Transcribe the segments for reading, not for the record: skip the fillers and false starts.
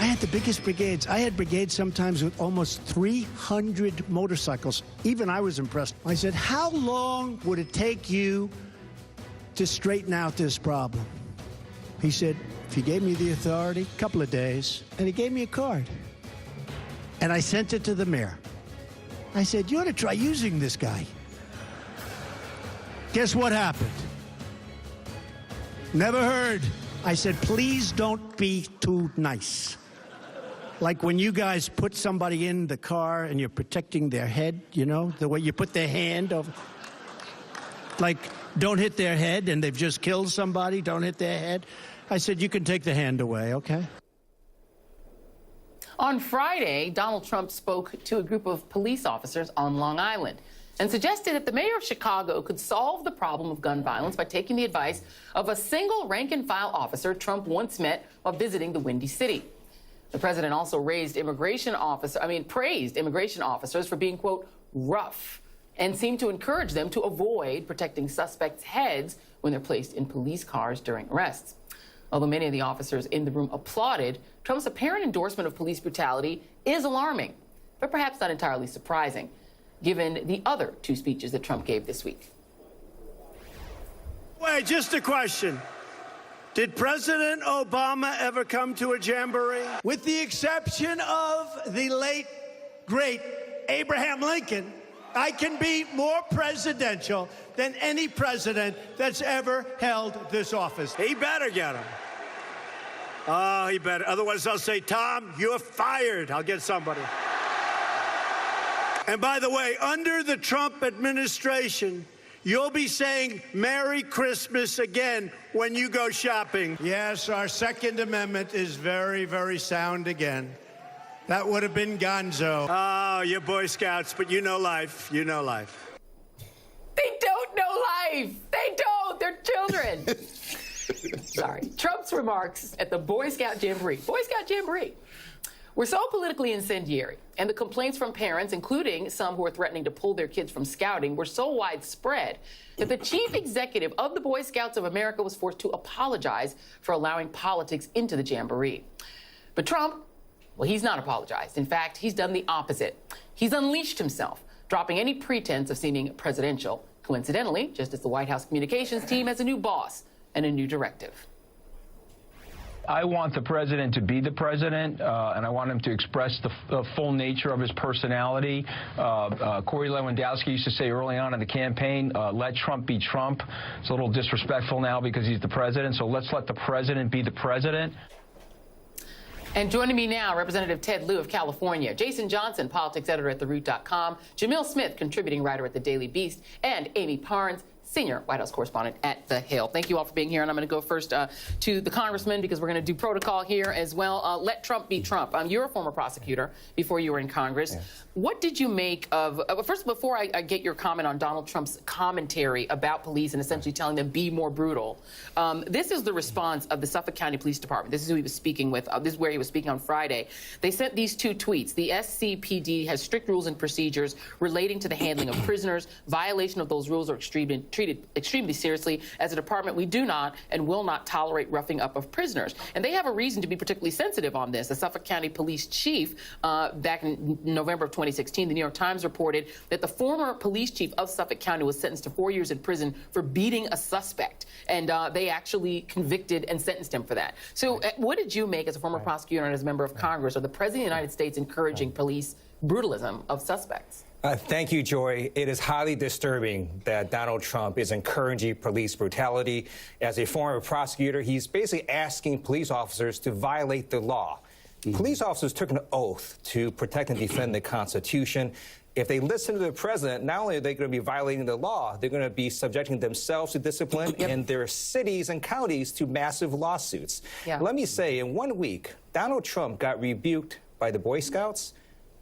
I had the biggest brigades. I had brigades sometimes with almost 300 motorcycles. Even I was impressed. I said, how long would it take you to straighten out this problem? He said, if you gave me the authority, a couple of days. And he gave me a card. And I sent it to the mayor. I said, you ought to try using this guy. Guess what happened? Never heard. I said, please don't be too nice. Like when you guys put somebody in the car and you're protecting their head, you know, the way you put their hand over. Like, don't hit their head, and they've just killed somebody, don't hit their head. I said, you can take the hand away, okay? On Friday, Donald Trump spoke to a group of police officers on Long Island and suggested that the mayor of Chicago could solve the problem of gun violence by taking the advice of a single rank-and-file officer Trump once met while visiting the Windy City. The president also praised immigration officers for being, quote, rough, and seemed to encourage them to avoid protecting suspects' heads when they're placed in police cars during arrests. Although many of the officers in the room applauded, Trump's apparent endorsement of police brutality is alarming, but perhaps not entirely surprising, given the other two speeches that Trump gave this week. Wait, just a question. Did President Obama ever come to a jamboree? With the exception of the late, great Abraham Lincoln, I can be more presidential than any president that's ever held this office. He better get him. Oh, he better. Otherwise, I'll say, Tom, you're fired. I'll get somebody. And by the way, under the Trump administration, you'll be saying Merry Christmas again when you go shopping. Yes, our Second Amendment is very, very sound again. That would have been Gonzo. Oh, you're Boy Scouts, but you know life. You know life. They don't know life. They don't. They're children. Sorry. Trump's remarks at the Boy Scout Jamboree. Boy Scout Jamboree. Were so politically incendiary, and the complaints from parents, including some who are threatening to pull their kids from scouting, were so widespread that the chief executive of the Boy Scouts of America was forced to apologize for allowing politics into the Jamboree. But Trump, well, he's not apologized. In fact, he's done the opposite. He's unleashed himself, dropping any pretense of seeming presidential, coincidentally, just as the White House communications team has a new boss and a new directive. I want the president to be the president, and I want him to express the full nature of his personality. Corey Lewandowski used to say early on in the campaign, let Trump be Trump. It's a little disrespectful now because he's the president, so let's let the president be the president. And joining me now, Representative Ted Lieu of California, Jason Johnson, politics editor at TheRoot.com, Jamil Smith, contributing writer at The Daily Beast, and Amy Parnes, senior White House correspondent at The Hill. Thank you all for being here, and I'm going to go first to the congressman because we're going to do protocol here as well. Let Trump be Trump. You're a former prosecutor before you were in Congress. Yes. What did you make of, first, before I get your comment on Donald Trump's commentary about police and essentially telling them be more brutal, this is the response of the Suffolk County Police Department. This is who he was speaking with. This is where he was speaking on Friday. They sent these two tweets. The SCPD has strict rules and procedures relating to the handling of prisoners. Violation of those rules are treated extremely seriously. As a department, we do not and will not tolerate roughing up of prisoners. And they have a reason to be particularly sensitive on this. The Suffolk County Police Chief, back in November of 2016, the New York Times reported that the former police chief of Suffolk County was sentenced to 4 years in prison for beating a suspect. And they actually convicted and sentenced him for that. So what did you make as a former prosecutor and as a member of Congress, or the President of the United States encouraging police brutalism of suspects? Thank you, Joy. It is highly disturbing that Donald Trump is encouraging police brutality. As a former prosecutor, he's basically asking police officers to violate the law. Police officers took an oath to protect and defend the Constitution. If they listen to the president, not only are they going to be violating the law, they're going to be subjecting themselves to discipline and their cities and counties to massive lawsuits. Yeah. Let me say, in 1 week, Donald Trump got rebuked by the Boy Scouts,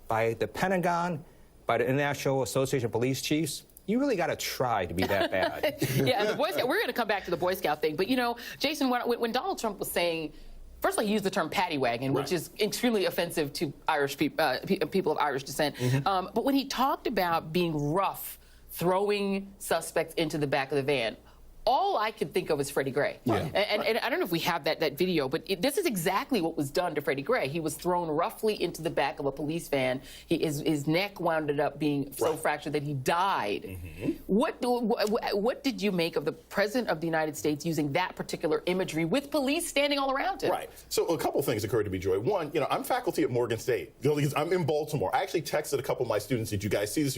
by the Pentagon, by the International Association of Police Chiefs. You really got to try to be that bad. Yeah, the Boy Scout, we're going to come back to the Boy Scout thing. But, you know, Jason, when Donald Trump was saying, first of all, he used the term paddy wagon, which is extremely offensive to Irish people of Irish descent. But when he talked about being rough, throwing suspects into the back of the van, all I could think of is Freddie Gray. Yeah. And I don't know if we have that video, but this is exactly what was done to Freddie Gray. He was thrown roughly into the back of a police van. His neck wound up being so fractured that he died. What did you make of the President of the United States using that particular imagery with police standing all around him? Right. So a couple things occurred to me, Joy. One, I'm faculty at Morgan State. I'm in Baltimore. I actually texted a couple of my students, did you guys see this?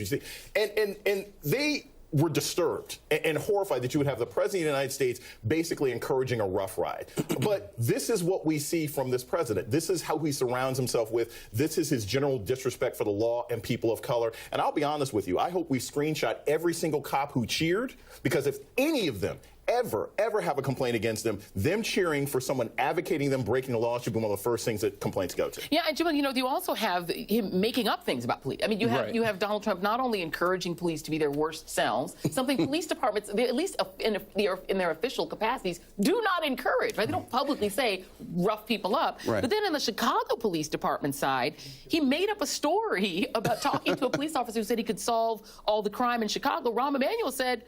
And they were disturbed and horrified that you would have the President of the United States basically encouraging a rough ride. But this is what we see from this president. This is how he surrounds himself with. This is his general disrespect for the law and people of color. And I'll be honest with you, I hope we screenshot every single cop who cheered, because if any of them ever have a complaint against them cheering for someone advocating them breaking the law should be one of the first things that complaints go to. Yeah, and Jim, you also have him making up things about police. I mean, you have Donald Trump not only encouraging police to be their worst selves, something police departments, at least in their official capacities, do not encourage. Right? They don't publicly say rough people up. Right. But then on the Chicago Police Department side, he made up a story about talking to a police officer who said he could solve all the crime in Chicago. Rahm Emanuel said,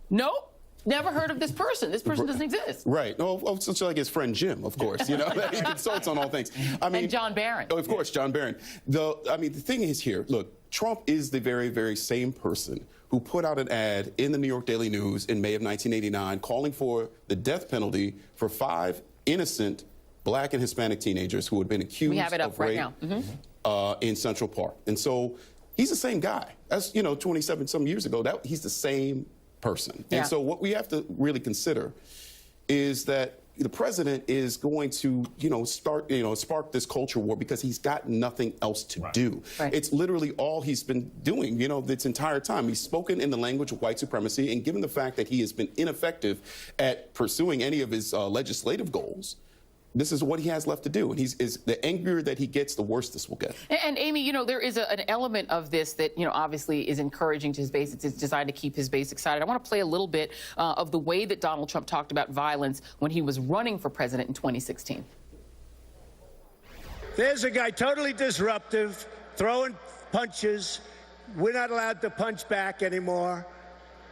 nope. Never heard of this person. This person doesn't exist. Right. No, it's like his friend Jim, of course. He consults on all things. I mean, and John Barron. Oh, of course, John Barron. The thing is here, look, Trump is the very, very same person who put out an ad in the New York Daily News in May of 1989 calling for the death penalty for 5 innocent Black and Hispanic teenagers who had been accused of rape in Central Park. And so he's the same guy. That's, 27-some years ago. He's the same person. Yeah. And so what we have to really consider is that the president is going to, spark this culture war because he's got nothing else to do. Right. It's literally all he's been doing, this entire time. He's spoken in the language of white supremacy, and given the fact that he has been ineffective at pursuing any of his legislative goals, this is what he has left to do. And the angrier that he gets, the worse this will get. And Amy, there is an element of this that, obviously is encouraging to his base. It's designed to keep his base excited. I want to play a little bit of the way that Donald Trump talked about violence when he was running for president in 2016. There's a guy totally disruptive, throwing punches. We're not allowed to punch back anymore.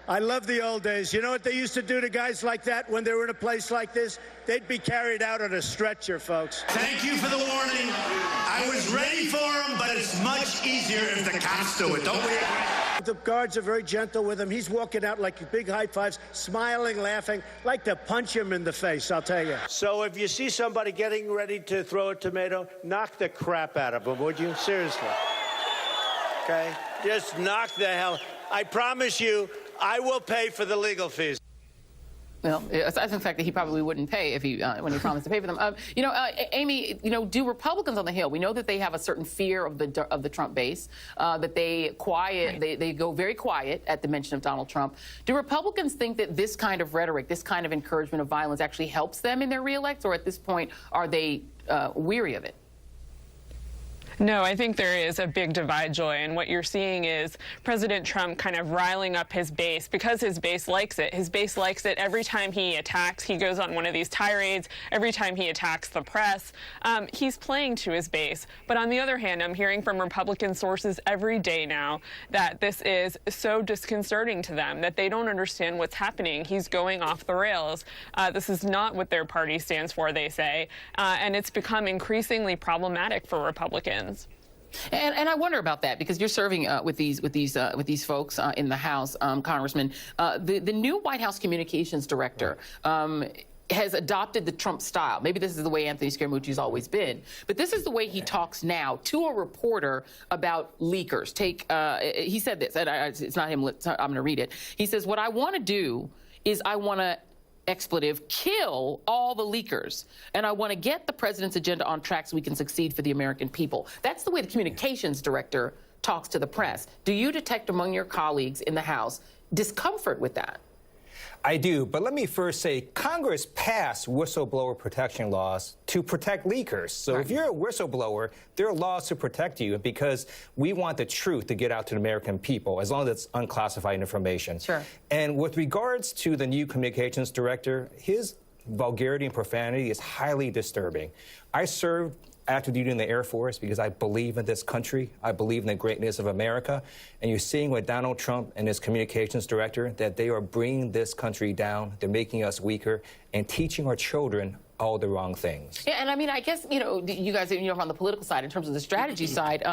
I love the old days. You know what they used to do to guys like that when they were in a place like this? They'd be carried out on a stretcher, folks. Thank you for the warning. I was ready for him, but it's much easier if the cops do it, don't we? The guards are very gentle with him. He's walking out like big high fives, smiling, laughing. Like to punch him in the face, I'll tell you. So if you see somebody getting ready to throw a tomato, knock the crap out of him, would you? Seriously. Okay? Just knock the hell. I promise you, I will pay for the legal fees. Well, aside from the fact that he probably wouldn't pay if when he promised to pay for them. Amy, do Republicans on the Hill? We know that they have a certain fear of the Trump base, that they go very quiet at the mention of Donald Trump. Do Republicans think that this kind of rhetoric, this kind of encouragement of violence, actually helps them in their reelect, or at this point are they weary of it? No, I think there is a big divide, Joy, and what you're seeing is President Trump kind of riling up his base because his base likes it. His base likes it every time he attacks. He goes on one of these tirades. Every time he attacks the press, he's playing to his base. But on the other hand, I'm hearing from Republican sources every day now that this is so disconcerting to them, that they don't understand what's happening. He's going off the rails. This is not what their party stands for, they say, and it's become increasingly problematic for Republicans. And I wonder about that because you're serving with these folks in the House, Congressman. The new White House communications director has adopted the Trump style. Maybe this is the way Anthony Scaramucci's always been, but this is the way he talks now to a reporter about leakers. He said this, and it's not him. I'm going to read it. He says, "What I want to do is I want to." Expletive, kill all the leakers. And I want to get the president's agenda on track so we can succeed for the American people. That's the way the communications director talks to the press. Do you detect among your colleagues in the House discomfort with that? I do, but let me first say Congress passed whistleblower protection laws to protect leakers. So if you're a whistleblower, there are laws to protect you because we want the truth to get out to the American people as long as it's unclassified information. Sure. And with regards to the new communications director, his vulgarity and profanity is highly disturbing. I served active duty in the Air Force because I believe in this country. I believe in the greatness of America. And you're seeing with Donald Trump and his communications director that they are bringing this country down. They're making us weaker and teaching our children all the wrong things. Yeah, and I mean, I guess, you know, you guys, you know, on the political side, in terms of the strategy side,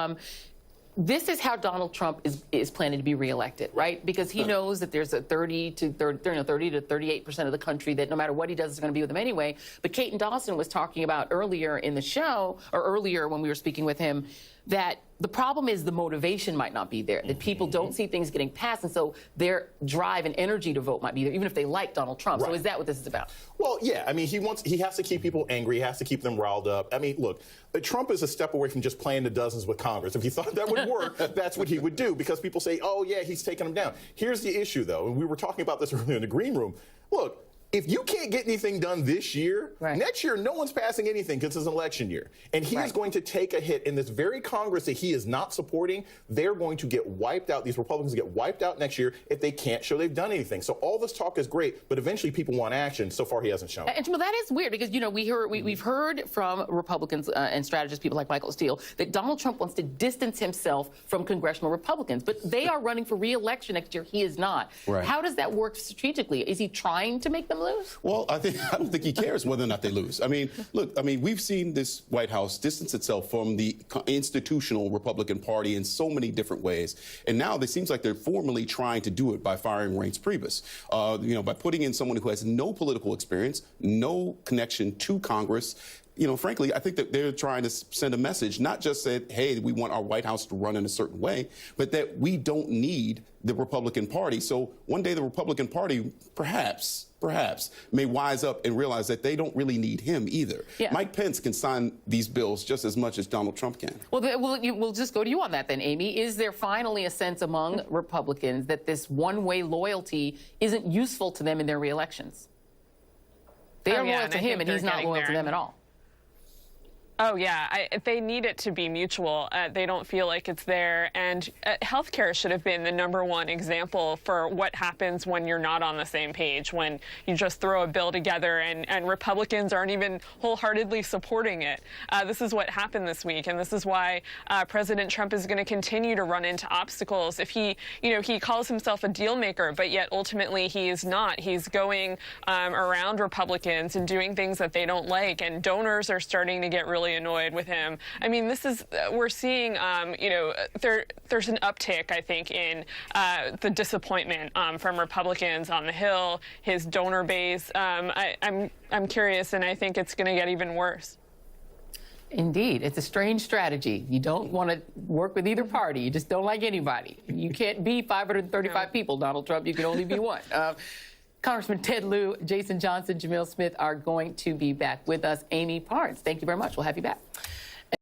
this is how Donald Trump is planning to be reelected, right? Because he knows that there's a 30 to 38% of the country that no matter what he does is going to be with him anyway. But Caton Dawson was talking about earlier in the show, or earlier when we were speaking with him, that the problem is the motivation might not be there, that people don't see things getting passed, and so their drive and energy to vote might be there, even if they like Donald Trump. Right. So is that what this is about? Well, yeah. I mean, he has to keep people angry. He has to keep them riled up. I mean, look, Trump is a step away from just playing the dozens with Congress. If he thought that would work, that's what he would do, because people say, oh, yeah, he's taking them down. Here's the issue, though, and we were talking about this earlier in the green room. Look, if you can't get anything done this year, next year, no one's passing anything because it's an election year. And he is going to take a hit in this very Congress that he is not supporting. They're going to get wiped out. These Republicans get wiped out next year if they can't show they've done anything. So all this talk is great, but eventually people want action. So far, he hasn't shown. And Jamil, that is weird because, you know, we've heard from Republicans and strategists, people like Michael Steele, that Donald Trump wants to distance himself from congressional Republicans. But they are running for re-election next year. He is not. Right. How does that work strategically? Is he trying to make them lose? Well, I don't think he cares whether or not they lose. I mean, look, I mean, we've seen this White House distance itself from the institutional Republican Party in so many different ways. And now it seems like they're formally trying to do it by firing Reince Priebus, you know, by putting in someone who has no political experience, no connection to Congress. You know, frankly, I think that they're trying to send a message, not just that, hey, we want our White House to run in a certain way, but that we don't need the Republican Party. So one day the Republican Party perhaps may wise up and realize that they don't really need him either. Yeah. Mike Pence can sign these bills just as much as Donald Trump can. Well, we'll just go to you on that then, Amy. Is there finally a sense among Republicans that this one-way loyalty isn't useful to them in their re-elections? They are loyal to him, and he's not loyal to them at all. Oh, yeah. They need it to be mutual. They don't feel like it's there. And healthcare should have been the #1 example for what happens when you're not on the same page, when you just throw a bill together and Republicans aren't even wholeheartedly supporting it. This is what happened this week, and this is why President Trump is going to continue to run into obstacles. If he calls himself a deal maker, but yet ultimately he is not. He's going around Republicans and doing things that they don't like, and donors are starting to get really annoyed with him. I mean, this is, we're seeing, there's an uptick, I think, in the disappointment from Republicans on the Hill, his donor base. I'm curious, and I think it's going to get even worse. Indeed. It's a strange strategy. You don't want to work with either party. You just don't like anybody. You can't be 535 people, Donald Trump. You can only be one. Congressman Ted Lieu, Jason Johnson, Jamil Smith are going to be back with us. Amy Parnes, thank you very much. We'll have you back.